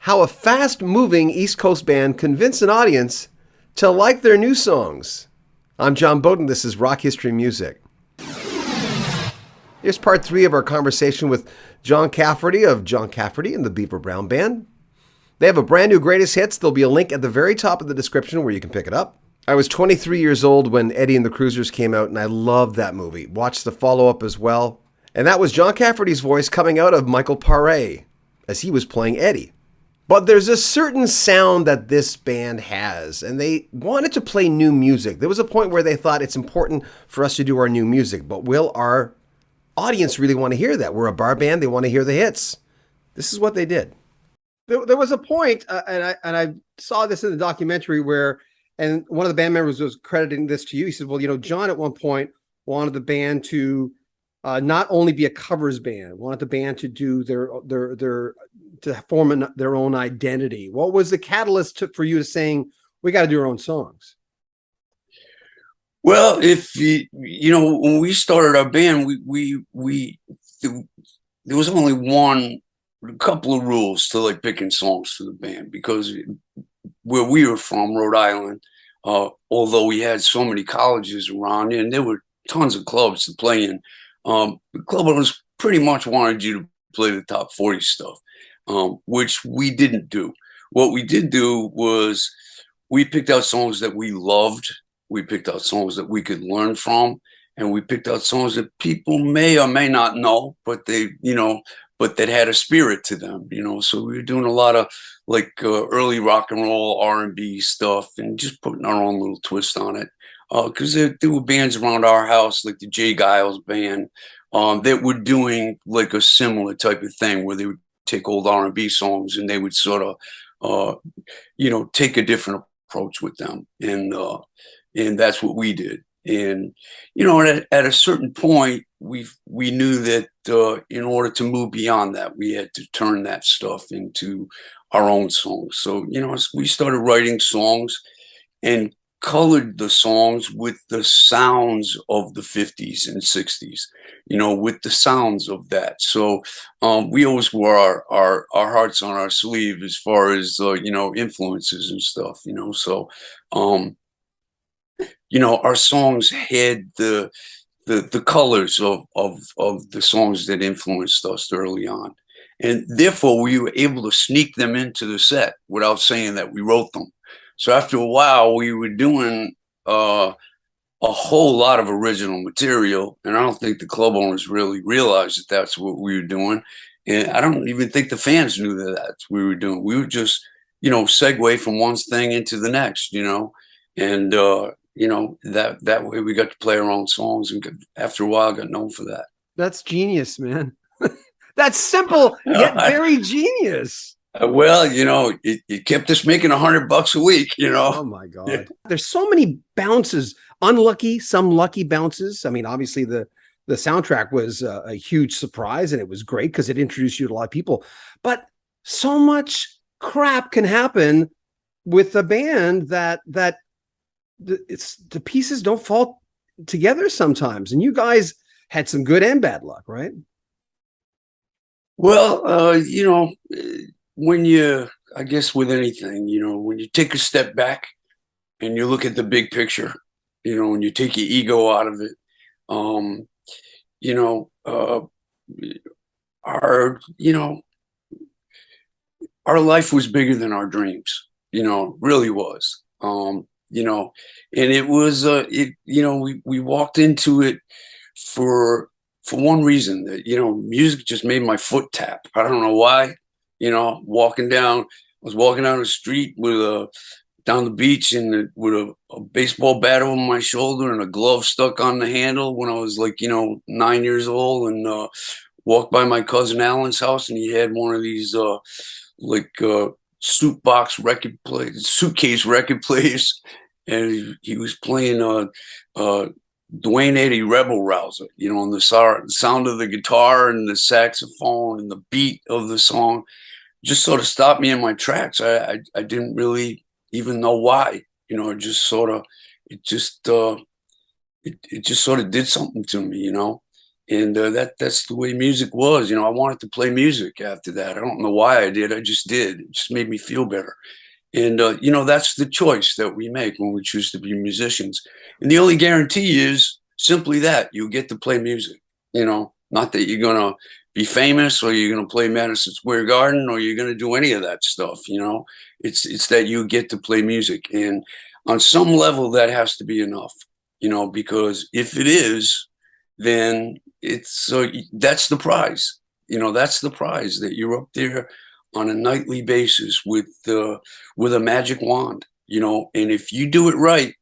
how a fast-moving East Coast band convinced an audience to like their new songs. I'm John Beaudin. This is Rock History Music. Here's part 3 of our conversation with John Cafferty of John Cafferty and the Beaver Brown Band. They have a brand new greatest hits. There'll be a link at the very top of the description where you can pick it up. I was 23 years old when Eddie and the Cruisers came out, and I loved that movie. Watched the follow-up as well. And that was John Cafferty's voice coming out of Michael Paré as he was playing Eddie. But there's a certain sound that this band has, and they wanted to play new music. There was a point where they thought it's important for us to do our new music, but will our audience really want to hear that? We're a bar band, they want to hear the hits. This is what they did. There was a point, and I saw this in the documentary where, and one of the band members was crediting this to you. He said, well, John at one point wanted the band to not only be a covers band, wanted the band to do to form their own identity. What was the catalyst for you to saying, we got to do our own songs? Well, if when we started our band, there was only a couple of rules to like picking songs for the band, because where we were from, Rhode Island, although we had so many colleges around, and there were tons of clubs to play in, the club owners pretty much wanted you to play the top 40 stuff, which we didn't do. What we did do was we picked out songs that we loved. We picked out songs that we could learn from, and we picked out songs that people may or may not know, but but that had a spirit to them, So we were doing a lot of like early rock and roll, R&B stuff, and just putting our own little twist on it. Because there were bands around our house, like the Jay Giles band, that were doing like a similar type of thing, where they would take old R&B songs and they would sort of, take a different approach with them, and that's what we did. And at a certain point, we knew that in order to move beyond that, we had to turn that stuff into our own songs. So we started writing songs and colored the songs with the sounds of the 50s and 60s, with the sounds of that. So we always wore our hearts on our sleeve as far as influences and stuff, So our songs had the colors of the songs that influenced us early on, and therefore we were able to sneak them into the set without saying that we wrote them. So after a while, we were doing a whole lot of original material, and I don't think the club owners really realized that that's what we were doing. And I don't even think the fans knew that that's what we were doing. We would just, segue from one thing into the next, and that way we got to play our own songs, and after a while, got known for that. That's genius, man. That's simple yet very genius. Well, it kept us making $100 a week, Oh my God. There's so many bounces, some lucky bounces. I mean, obviously the soundtrack was a huge surprise, and it was great because it introduced you to a lot of people, but so much crap can happen with a band that the pieces don't fall together sometimes. And you guys had some good and bad luck, right? Well, I guess with anything, when you take a step back and you look at the big picture, and you take your ego out of it, our life was bigger than our dreams, really was, and it was, we walked into it for one reason, that, music just made my foot tap. I don't know why. I was walking down the street down the beach, and with a baseball bat over my shoulder and a glove stuck on the handle when I was like, 9 years old, and walked by my cousin Alan's house, and he had one of these suitcase record players, and he was playing Dwayne Eddy Rebel Rouser, and the sound of the guitar and the saxophone and the beat of the song just sort of stopped me in my tracks. I didn't really even know why, it just sort of did something to me, And that's the way music was. I wanted to play music after that. I don't know why I did. I just did. It just made me feel better. And that's the choice that we make when we choose to be musicians. And the only guarantee is simply that you get to play music. Not that you're gonna be famous or you're gonna play Madison Square Garden or you're gonna do any of that stuff. It's that you get to play music, and on some level that has to be enough. Because if it is, then that's the prize. That's the prize, that you're up there on a nightly basis with a magic wand. And if you do it right,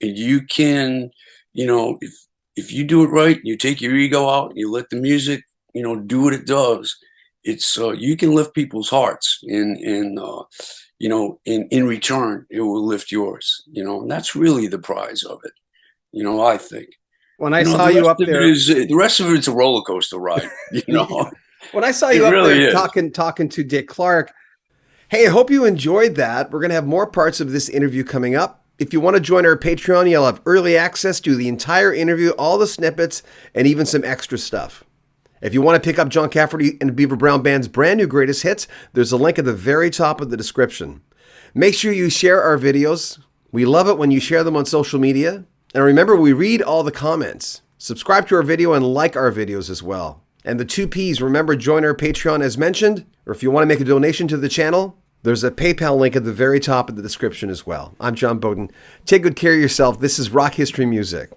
and you can, if you do it right, you take your ego out and you let the music, do what it does. It's you can lift people's hearts, and in return, it will lift yours. And that's really the prize of it. I think. When I saw you up there, the rest of it's a roller coaster ride. When I saw you up really there is. talking to Dick Clark, hey, I hope you enjoyed that. We're going to have more parts of this interview coming up. If you want to join our Patreon, you'll have early access to the entire interview, all the snippets, and even some extra stuff. If you want to pick up John Cafferty and the Beaver Brown Band's brand new greatest hits, there's a link at the very top of the description. Make sure you share our videos. We love it when you share them on social media. And remember, we read all the comments. Subscribe to our video and like our videos as well. And the 2 Ps, remember, join our Patreon as mentioned, or if you want to make a donation to the channel, there's a PayPal link at the very top of the description as well. I'm John Beaudin. Take good care of yourself. This is Rock History Music.